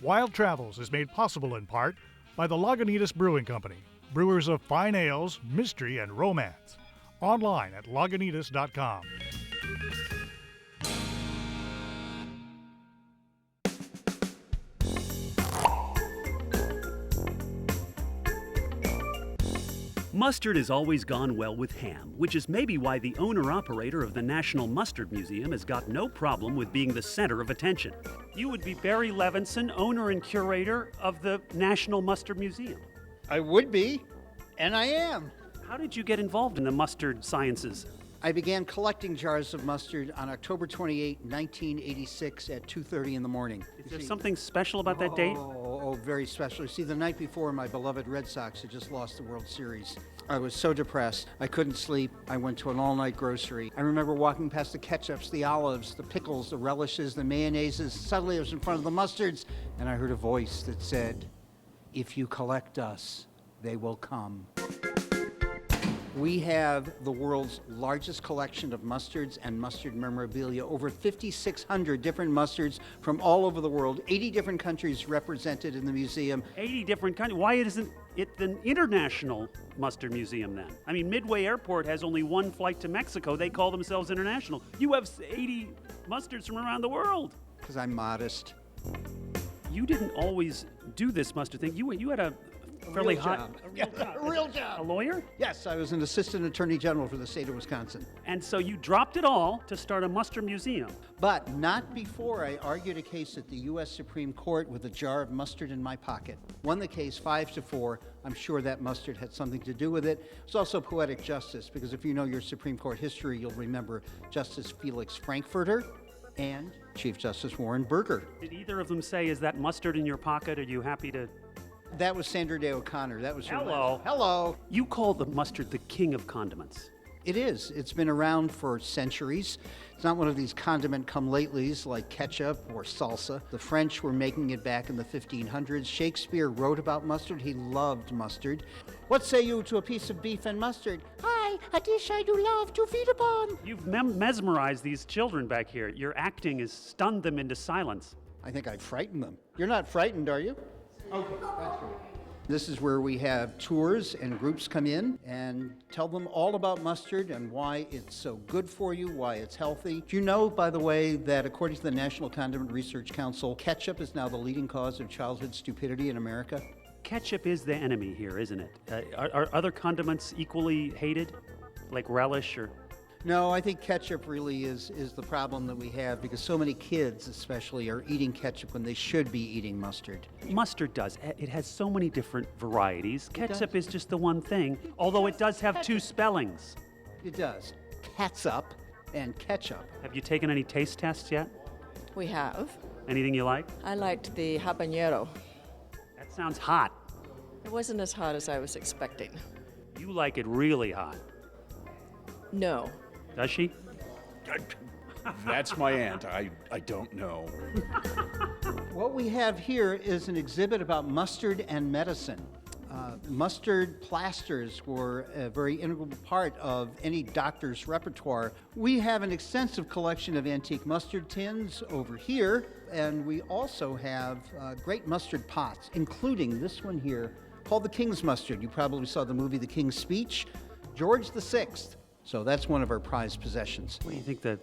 Wild Travels is made possible in part by the Lagunitas Brewing Company, brewers of fine ales, mystery, and romance. Online at lagunitas.com. Mustard has always gone well with ham, which is maybe why the owner-operator of the National Mustard Museum has got no problem with being the center of attention. You would be Barry Levinson, owner and curator of the National Mustard Museum. I would be, and I am. How did you get involved in the mustard sciences? I began collecting jars of mustard on October 28, 1986 at 2:30 in the morning. Is there something special about that date? Oh, very special. You see, the night before, my beloved Red Sox had just lost the World Series. I was so depressed. I couldn't sleep. I went to an all-night grocery. I remember walking past the ketchups, the olives, the pickles, the relishes, the mayonnaises. Suddenly I was in front of the mustards, and I heard a voice that said, "If you collect us, they will come." We have the world's largest collection of mustards and mustard memorabilia, over 5,600 different mustards from all over the world, 80 different countries represented in the museum. 80 different countries. Why isn't it the International Mustard Museum then? I mean, Midway Airport has only one flight to Mexico. They call themselves international. You have 80 mustards from around the world. Because I'm modest. You didn't always do this mustard thing. You had a fairly hot A real job. A lawyer? Yes, I was an assistant attorney general for the state of Wisconsin. And so you dropped it all to start a mustard museum. But not before I argued a case at the U.S. Supreme Court with a jar of mustard in my pocket. Won the case 5-4. I'm sure that mustard had something to do with it. It's also poetic justice, because if you know your Supreme Court history, you'll remember Justice Felix Frankfurter and Chief Justice Warren Burger. Did either of them say, "Is that mustard in your pocket? Are you happy to..." That was Sandra Day O'Connor. That was her Hello. last. Hello. You call the mustard the king of condiments. It is. It's been around for centuries. It's not one of these condiment come-latelys like ketchup or salsa. The French were making it back in the 1500s. Shakespeare wrote about mustard. He loved mustard. What say you to a piece of beef and mustard? Hi, a dish I do love to feed upon. You've mesmerized these children back here. Your acting has stunned them into silence. I think I frightened them. You're not frightened, are you? Okay, that's great. This is where we have tours and groups come in and tell them all about mustard and why it's so good for you, why it's healthy. Do you know, by the way, that according to the National Condiment Research Council, ketchup is now the leading cause of childhood stupidity in America? Ketchup is the enemy here, isn't it? Are other condiments equally hated, like relish or... No, I think ketchup really is the problem that we have, because so many kids especially are eating ketchup when they should be eating mustard. Mustard does. It has so many different varieties. Ketchup is just the one thing, although it does have two spellings. It does. Catsup and ketchup. Have you taken any taste tests yet? We have. Anything you like? I liked the habanero. That sounds hot. It wasn't as hot as I was expecting. You like it really hot. No. Does she? That's my aunt. I don't know. What we have here is an exhibit about mustard and medicine. Mustard plasters were a very integral part of any doctor's repertoire. We have an extensive collection of antique mustard tins over here, and we also have great mustard pots, including this one here called the King's Mustard. You probably saw the movie The King's Speech. George VI. So that's one of our prized possessions. What do you think the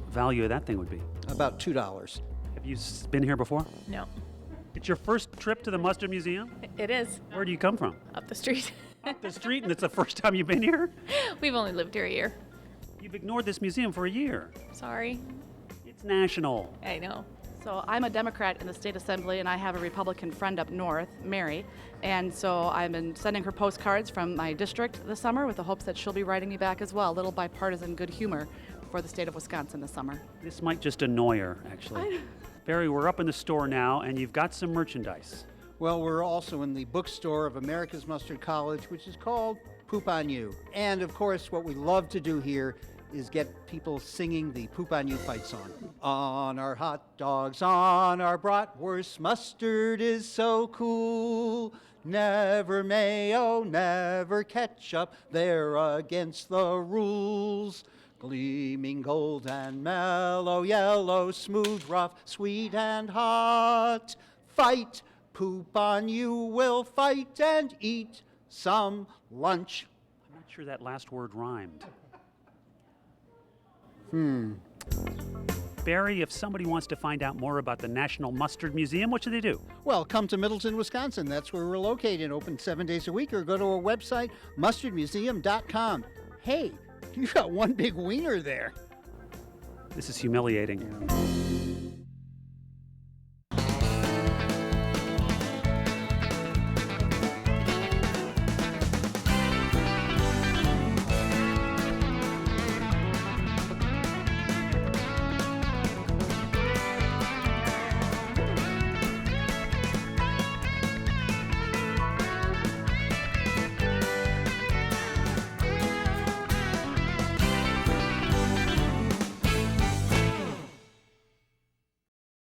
value of that thing would be? About $2. Have you been here before? No. It's your first trip to the Mustard Museum? It is. Where do you come from? Up the street. Up the street, and it's the first time you've been here? We've only lived here a year. You've ignored this museum for a year. Sorry. It's national. I know. So I'm a Democrat in the state assembly, and I have a Republican friend up north, Mary, and so I've been sending her postcards from my district this summer with the hopes that she'll be writing me back as well. A little bipartisan good humor for the state of Wisconsin this summer. This might just annoy her, actually. Barry, we're up in the store now, and you've got some merchandise. Well, we're also in the bookstore of America's Mustard College, which is called Poop on You. And of course, what we love to do here is get people singing the Poop on You fight song. On our hot dogs, on our bratwurst, mustard is so cool. Never mayo, never ketchup, they're against the rules. Gleaming gold and mellow yellow, smooth, rough, sweet and hot. fight. Poop on you, we'll fight and eat some lunch. I'm not sure that last word rhymed. Barry, if somebody wants to find out more about the National Mustard Museum, what should they do? Well, come to Middleton, Wisconsin. That's where we're located, open 7 days a week, or go to our website, mustardmuseum.com. Hey, you got one big wiener there. This is humiliating.